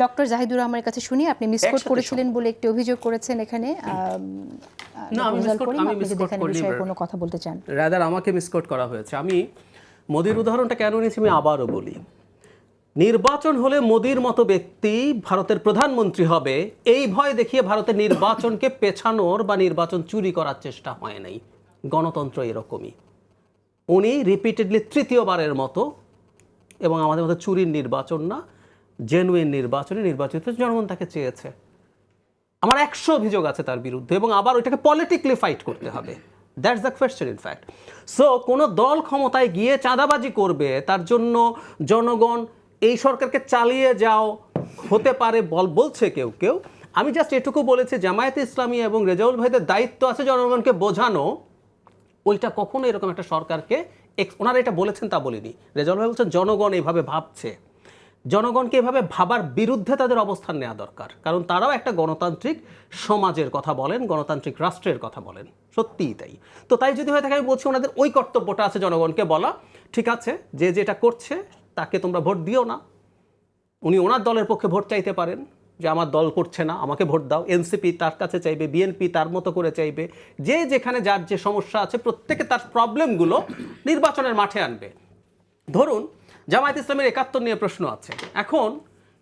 Doctor Zahidur রহমানের কাছে শুনি। আপনি মিসকোট করেছিলেন বলে একটি অভিযোগ করেছেন এখানে। না, আমি মিসকোট করিনি, কোনো কথা বলতে চান? রাদার আমাকে মিসকোট করা হয়েছে। আমি মোদির উদাহরণটা কেন নিয়েছি আমি আবারও বলি। নির্বাচন হলে মোদির মতো ব্যক্তি ভারতের প্রধানমন্ত্রী হবে, এই ভয় দেখিয়ে ভারতের নির্বাচনকে পেছানোর বা নির্বাচন চুরি করার চেষ্টা হয় নাই। গণতন্ত্র এরকমই। উনি রিপিটেডলি তৃতীয়বারের মতো, এবং আমাদের মতো চুরির নির্বাচন না, জেনুইন নির্বাচনে নির্বাচিত জনগণ তাকে চেয়েছে। আমার 100 অভিযোগ আছে তার বিরুদ্ধে, এবং আবার ওইটাকে পলিটিক্যালি ফাইট করতে হবে। That's the question in fact. So কোনো দল ক্ষমতায় গিয়ে চাঁদাবাজি করবে, তার জন্য জনগণ এই সরকারকে চালিয়ে যাও হতে পারে বলছে কেউ কেউ। আমি জাস্ট এটুকু বলেছি, জামায়াতে ইসলামী এবং রেজাউল ভাইদের দায়িত্ব আছে জনগণকে বোঝানো, ওইটা কখনো এরকম একটা সরকারকে, ওনারা এটা বলেছেন তা বলিনি, রেজাউল ভাই বলছেন জনগণ এইভাবে ভাবছে, জনগণকে এভাবে ভাবার বিরুদ্ধে তাদের অবস্থান নেওয়া দরকার। কারণ তারাও একটা গণতান্ত্রিক সমাজের কথা বলেন, গণতান্ত্রিক রাষ্ট্রের কথা বলেন, সত্যিই তাই। তো তাই যদি হয়ে থাকে আমি বলছি ওনাদের ওই কর্তব্যটা আছে জনগণকে বলা, ঠিক আছে যে যেটা করছে তাকে তোমরা ভোট দিও না। উনি ওনার দলের পক্ষে ভোট চাইতে পারেন যে আমার দল করছে না, আমাকে ভোট দাও। এনসিপি তার কাছে চাইবে, বিএনপি তার মতো করে চাইবে, যে যেখানে যার যে সমস্যা আছে প্রত্যেকে তার প্রবলেমগুলো নির্বাচনের মাঠে আনবে। ধরুন জামায়াত ইসলামের 71 নিয়ে প্রশ্ন আছে। এখন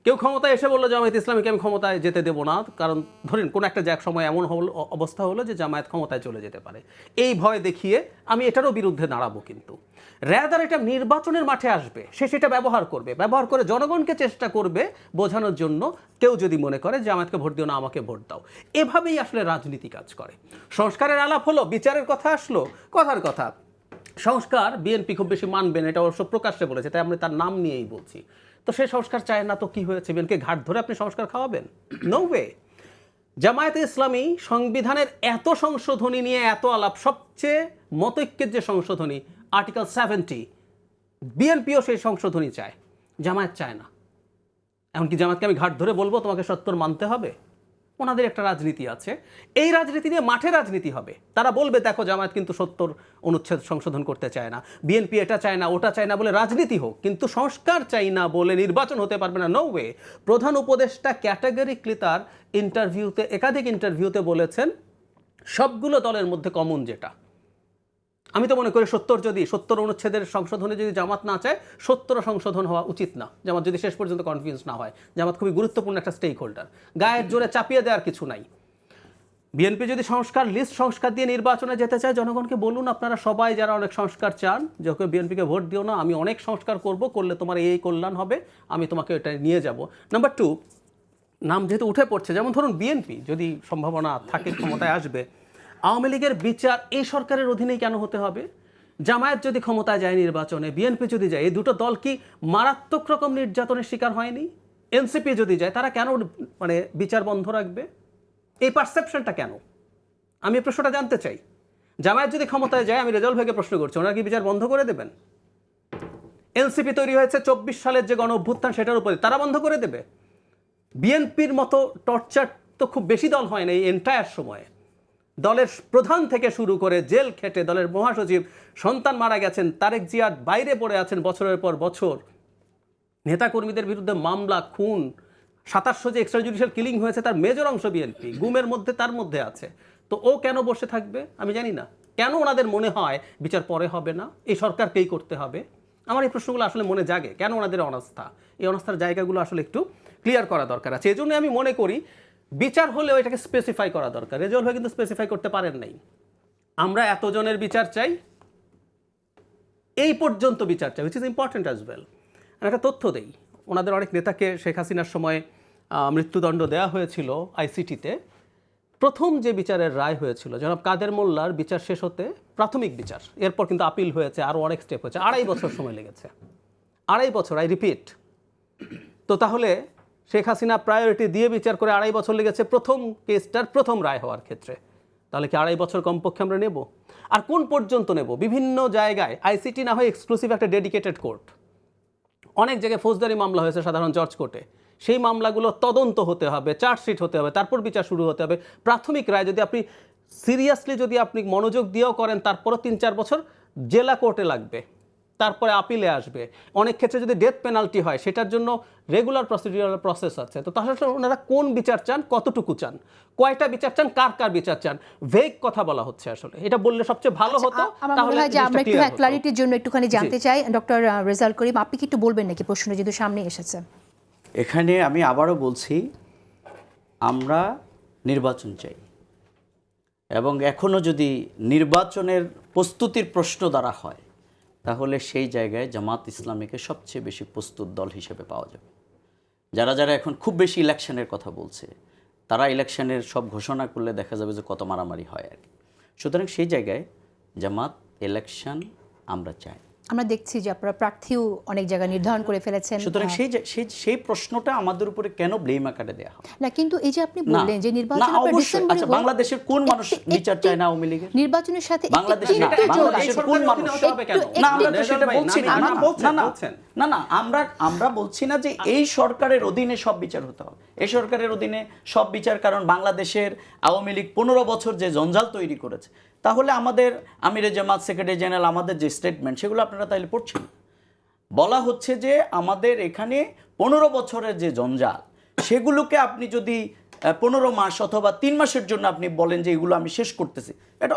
কেউ ক্ষমতায় এসে বললো জামায়াত ইসলামীকে আমি ক্ষমতায় যেতে দেবো না, কারণ ধরেন কোনো একটা সময় এমন অবস্থা হলো যে জামায়াত ক্ষমতায় চলে যেতে পারে, এই ভয় দেখিয়ে আমি এটারও বিরুদ্ধে দাঁড়াবো। কিন্তু র্যাদার এটা নির্বাচনের মাঠে আসবে, সে সেটা ব্যবহার করবে, ব্যবহার করে জনগণকে চেষ্টা করবে বোঝানোর জন্য, কেউ যদি মনে করে জামায়াতকে ভোট দিও না আমাকে ভোট দাও। এভাবেই আসলে রাজনীতি কাজ করে। সংস্কারের আলাপ হলো, বিচারের কথা আসলো, কথার কথা সংস্কার বিএনপি খুব বেশি মানবেন, এটা অবশ্য প্রকাশ্যে বলেছে, তাই আমি তার নাম নিয়েই বলছি। তো সে সংস্কার চায় না, তো কি হয়েছে? বিএনকে ঘাট ধরে আপনি সংস্কার খাওয়াবেন? No way. জামায়াতে ইসলামী সংবিধানের এত সংশোধনী নিয়ে এত আলাপ, সবচেয়ে মতৈক্যের যে সংশোধনী আর্টিকেল 70, বিএনপিও সেই সংশোধনী চায়, জামায়াত চায় না। এমনকি জামায়াতকে আমি ঘাট ধরে বলবো তোমাকে 70 মানতে হবে? ওনাদের একটা রাজনীতি আছে, এই রাজনীতি নিয়ে মাঠে রাজনীতি হবে। তারা বলবে দেখো জামায়াত কিন্তু 70 অনুচ্ছেদ সংশোধন করতে চায় না, বিএনপি এটা চায় না ওটা চায় না বলে রাজনীতি হোক, কিন্তু সংস্কার চাই না বলে নির্বাচন হতে পারবে না। No way. প্রধান উপদেষ্টা ক্যাটাগরিক্যালি তার ইন্টারভিউতে, একাধিক ইন্টারভিউতে বলেছেন সবগুলো দলের মধ্যে কমন যেটা, আমি তো মনে করি 70 অনুচ্ছেদের সংশোধনে যদি জামাত না চায় 70 সংশোধন হওয়া উচিত না, জামাত যদি শেষ পর্যন্ত কনফিউজ না হয়। জামাত খুবই গুরুত্বপূর্ণ একটা স্টেক হোল্ডার, গায়ের জোরে চাপিয়ে দেওয়ার কিছু নাই। বিএনপি যদি সংস্কার দিয়ে নির্বাচনে যেতে চায়, জনগণকে বলুন আপনারা সবাই যারা অনেক সংস্কার চান, যখন বিএনপিকে ভোট দিও না, আমি অনেক সংস্কার করলে তোমার এই কল্যাণ হবে, আমি তোমাকে এটা নিয়ে যাব। নাম্বার 2, নাম যেহেতু উঠে পড়ছে, যেমন ধরুন বিএনপি যদি সম্ভাবনা থাকে ক্ষমতায় আসবে, আওয়ামী লীগের বিচার এই সরকারের অধীনেই কেন হতে হবে? জামায়াত যদি ক্ষমতায় যায় নির্বাচনে, বিএনপি যদি যায়, এই দুটো দল কি মারাত্মক রকম নির্যাতনের শিকার হয়নি? এনসিপি যদি যায়, তারা কেন বিচার বন্ধ রাখবে? এই পারসেপশনটা কেন? আমি এই প্রশ্নটা জানতে চাই। জামায়াত যদি ক্ষমতায় যায়, আমি রেজাউল ভাইকে প্রশ্ন করছি, ওনারা কি বিচার বন্ধ করে দেবেন? এনসিপি তৈরি হয়েছে 24 সালের যে গণ অভ্যুত্থান সেটার উপরে, তারা বন্ধ করে দেবে? বিএনপির মতো টর্চার তো খুব বেশি দল হয় না এই এন্টায়ার সময়ে। দলের প্রধান থেকে শুরু করে জেল খেটে, দলের মহাসচিব সন্তান মারা গেছেন, তারেক জিয়া বাইরে পড়ে আছেন বছরের পর বছর, নেতাকর্মীদের বিরুদ্ধে মামলা, খুন, 2700 যে এক্সট্রা জুডিশিয়াল কিলিং হয়েছে তার মেজর অংশ বিএনপি, গুমের মধ্যে তার মধ্যে আছে। তো ও কেন বসে থাকবে আমি জানি না। কেন ওনাদের মনে হয় বিচার পরে হবে না, এই সরকারকেই করতে হবে? আমার এই প্রশ্নগুলো আসলে মনে জাগে, কেন ওনাদের অনাস্থা? এই অনাস্থার জায়গাগুলো আসলে একটু ক্লিয়ার করা দরকার আছে। এই জন্য আমি মনে করি বিচার হলেও এটাকে স্পেসিফাই করা দরকার। রেজাউল ভাই কিন্তু স্পেসিফাই করতে পারেন নাই, আমরা এতজনের বিচার চাই, এই পর্যন্ত বিচার চাই, which is important as well. একটা তথ্য দেই, ওনাদের অনেক নেতাকে শেখ হাসিনার সময় মৃত্যুদণ্ড দেওয়া হয়েছিল আইসিটিতে। প্রথম যে বিচারের রায় হয়েছিল জনাব কাদের মোল্লার বিচার শেষ হতে, প্রাথমিক বিচার, এরপর কিন্তু আপিল হয়েছে, আরও অনেক স্টেপ হয়েছে, 2.5 বছর সময় লেগেছে, 2.5 বছর, আই রিপিট। তো তাহলে শেখ হাসিনা প্রায়োরিটি দিয়ে বিচার করে 2.5 বছর লেগেছে প্রথম কেসটার প্রথম রায় হওয়ার ক্ষেত্রে, তাহলে কি 2.5 বছর কমপক্ষে আমরা নেব? আর কোন পর্যন্ত নেব? বিভিন্ন জায়গায় আইসিটি না হয় এক্সক্লুসিভ একটা ডেডিকেটেড কোর্ট, অনেক জায়গায় ফৌজদারি মামলা হয়েছে সাধারণ জজ কোর্টে, সেই মামলাগুলো তদন্ত হতে হবে, চার্জশিট হতে হবে, তারপর বিচার শুরু হতে হবে। প্রাথমিক রায় যদি আপনি সিরিয়াসলি যদি আপনি মনোযোগ দিয়েও করেন, তারপরও 3-4 বছর জেলা কোর্টে লাগবে, তারপরে আপিলে আসবে, অনেক ক্ষেত্রে যদি ডেথ পেনাল্টি হয় সেটার জন্য রেগুলার প্রসিডিউরাল প্রসেস আছে। তো তাহলে ওনারা কোন বিচার চান, কতটুকু চান, কয়টা বিচার চান, কার কার বিচার চান, ভেগ কথা বলা হচ্ছে। আসলে এটা বললে সবচেয়ে ভালো হতো। আমার মনে হয় যে আমরা একটু ক্লারিটির জন্য একটুখানি জানতে চাই, ডক্টর রেজাউল করিম আপনি কি একটু বলবেন নাকি, প্রশ্ন যেহেতু সামনে এসেছে। এখানে আমি আবারও বলছি, আমরা নির্বাচন চাই, এবং এখনও যদি নির্বাচনের প্রস্তুতির প্রশ্ন দ্বারা হয় তাহলে সেই জায়গায় জামাত ইসলামীকে সবচেয়ে বেশি প্রস্তুত দল হিসেবে পাওয়া যাবে। যারা যারা এখন খুব বেশি ইলেকশনের কথা বলছে, তারা ইলেকশনের সব ঘোষণা করলে দেখা যাবে যে কত মারামারি হয় আর কি। সুতরাং সেই জায়গায় জামাত ইলেকশন আমরা চাই। আমরা দেখছি যে আপনারা প্রার্থীও অনেক জায়গায় নির্ধারণ করে ফেলেছেন। সুতরাং সেই প্রশ্নটা আমাদের উপরে কেন ব্লেম আকারে দেয়া হয় না, কিন্তু এই যে আপনি বললেন যে নির্বাচন ডিসেম্বরে, আচ্ছা বাংলাদেশের কোন মানুষ বিচার চায় না আওয়ামী লীগের? নির্বাচনের সাথে বাংলাদেশের কোন মানুষ? না, আমরা তো সেটা বলছি না। না না, আমরা বলছি না যে এই সরকারের অধীনে সব বিচার হতে হবে। এই সরকারের অধীনে সব বিচার, কারণ বাংলাদেশের আওয়ামী লীগ 15 বছর যে জঞ্জাল তৈরি করেছে, তাহলে আমাদের আমিরে জামাত, সেক্রেটারি জেনারেল, আমাদের যে স্টেটমেন্ট সেগুলো আপনারা তাইলে পড়ছেন। বলা হচ্ছে যে আমাদের এখানে 15 বছরের যে জঞ্জাল, সেগুলোকে আপনি যদি 15 মাস অথবা 3 মাসের জন্য আপনি বলেন যে এগুলো আমি শেষ করতেছি, এটা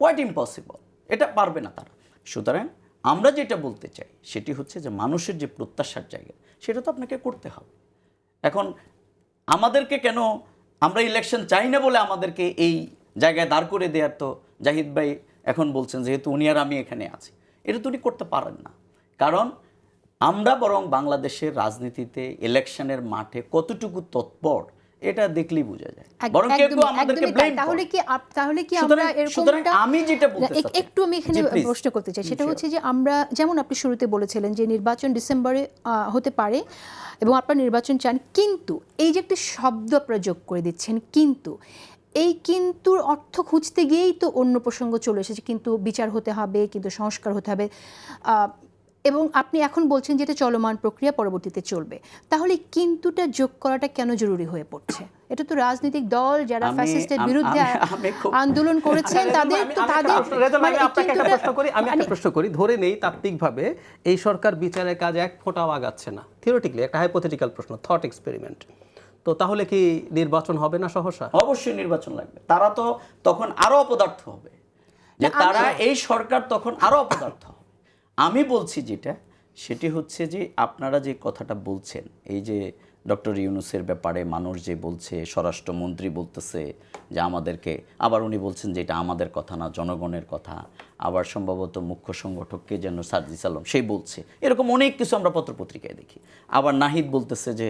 কোয়াইট ইম্পসিবল, এটা পারবে না তারা। সুতরাং আমরা যেটা বলতে চাই সেটি হচ্ছে যে মানুষের যে প্রত্যাশার জায়গা, সেটা তো আপনাকে করতে হবে। এখন আমাদেরকে কেন, আমরা ইলেকশন চাই না বলে আমাদেরকে এই জায়গায় দাঁড় করে দেওয়ার, তো জাহিদ ভাই এখন বলছেন যেহেতু উনি আর আমি এখানে আছি, এটা তো উনি করতে পারেন না। কারণ আমরা বরং বাংলাদেশের রাজনীতিতে ইলেকশনের মাঠে কতটুকু তৎপর এটা দেখলেই বোঝা যায়। বরং কেউ আমাদেরকে ব্লেম করে। তাহলে কি আমরা এরকমটা, আমি যেটা বলতে চাই একটু আমি এখানে প্রশ্ন করতে চাই, সেটা হচ্ছে যে আমরা যেমন আপনি শুরুতে বলেছিলেন যে নির্বাচন ডিসেম্বরে হতে পারে এবং আপনারা নির্বাচন চান, কিন্তু এই যে একটা শব্দ আপনারা যোগ করে দিচ্ছেন কিন্তু, এই কিন্তুর অর্থ খুঁজতে গিয়েই তো অন্য প্রসঙ্গ চলে এসেছে, কিন্তু বিচার হতে হবে, কিন্তু সংস্কার হতে হবে, এবং আপনি এখন বলছেন যে এটা চলমান প্রক্রিয়া, পরবর্তীতে চলবে। তাহলে কিন্তুটা যোগ করাটা কেন জরুরি হয়ে পড়ছে? এটা তো রাজনৈতিক দল যারা ফ্যাসিস্টের বিরুদ্ধে আন্দোলন করেছেন তাদের আমি একটা প্রশ্ন করি, ধরে নেই তাত্ত্বিকভাবে এই সরকার বিচারের কাজে এক ফোঁটাও আগাচ্ছে না, থিওরিটিক্যালি একটা হাইপোথেটিক্যাল প্রশ্ন, থট এক্সপেরিমেন্ট, তো তাহলে কি নির্বাচন হবে না সহসা? অবশ্যই নির্বাচন লাগবে। তারা তো তখন আরো অপদার্থ হবে, যে তারা এই সরকার তখন আরো অপদার্থ হবে। আমি বলছি যেটা, সেটি হচ্ছে যে আপনারা যে কথাটা বলছেন, এই যে ডক্টর ইউনূসের ব্যাপারে মানুষ যে বলছে, স্বরাষ্ট্রমন্ত্রী বলতেছে যে আমাদেরকে, আবার উনি বলছেন যে এটা আমাদের কথা না, জনগণের কথা, আবার সম্ভবত মুখ্য সংগঠককে যেন সার্জিস আলম সেই বলছে, এরকম অনেক কিছু আমরা পত্রপত্রিকায় দেখি। আবার নাহিদ বলতেছে যে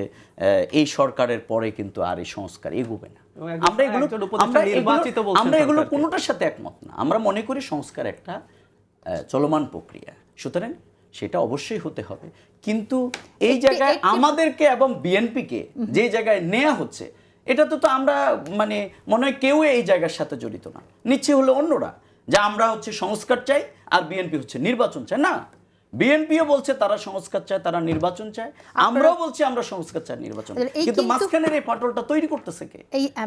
এই সরকারের পরে কিন্তু আর এই সংস্কার এগোবে না। আমরা এগুলো কোনোটার সাথে একমত না। আমরা মনে করি সংস্কার একটা চলমান প্রক্রিয়া, সুতরাং সেটা অবশ্যই হতে হবে। কিন্তু এই জায়গায় আমাদেরকে এবং বিএনপিকে যে জায়গায় নেওয়া হচ্ছে, এটা তো আমরা মানে মনে হয় কেউ এই জায়গার সাথে জড়িত না, নিচ্ছে হলো অন্যরা, যে আমরা হচ্ছে সংস্কার চাই আর বিএনপি হচ্ছে নির্বাচন চায়। না, বিএনপিও বলছে তারা সংস্কার চায়, তারা নির্বাচন চায়, আমরাও বলছি আমরা সংস্কার চাই, নির্বাচন। কিন্তু মাঝখানের এই ফাটলটা তৈরি করতেছে কে?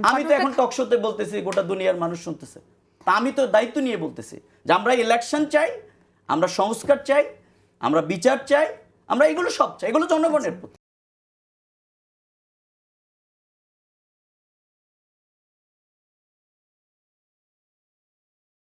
আমি তো এখন টকশোতে বলতেছি, গোটা দুনিয়ার মানুষ শুনতেছে, তা আমি তো দায়িত্ব নিয়ে বলতেছি যে আমরা ইলেকশন চাই, আমরা সংস্কার চাই, আমরা বিচার চাই, আমরা এগুলো সব চাই, এগুলো জনগণের প্রতি।